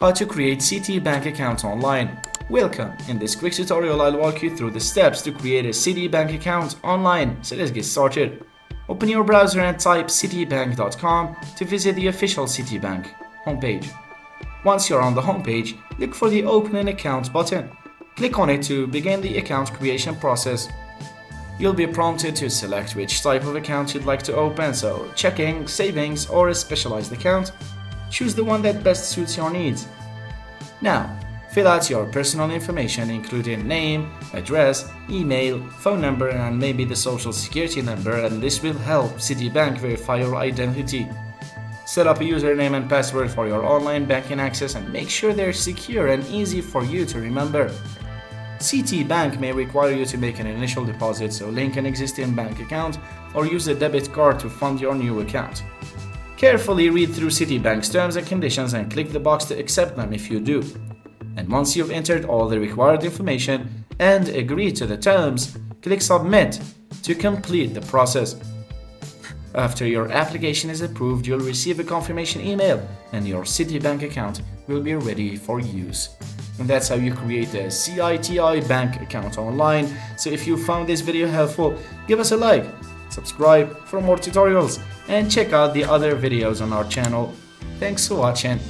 How to create Citibank account online. Welcome. In this quick tutorial, I'll walk you through the steps to create a Citibank account online. So let's get started. Open your browser and type citibank.com to visit the official Citibank homepage. Once you're on the homepage, look for the Open an Account button. Click on it to begin the account creation process. You'll be prompted to select which type of account you'd like to open, so checking, savings, or a specialized account. Choose the one that best suits your needs. Now, fill out your personal information including name, address, email, phone number, and maybe the social security number, and this will help Citibank verify your identity. Set up a username and password for your online banking access and make sure they're secure and easy for you to remember. Citibank may require you to make an initial deposit, so link an existing bank account or use a debit card to fund your new account. Carefully read through Citibank's terms and conditions and click the box to accept them if you do. And once you've entered all the required information and agreed to the terms, click Submit to complete the process. After your application is approved, you'll receive a confirmation email and your Citibank account will be ready for use. And that's how you create a Citi bank account online. So if you found this video helpful, give us a like, subscribe for more tutorials, and check out the other videos on our channel. Thanks for watching.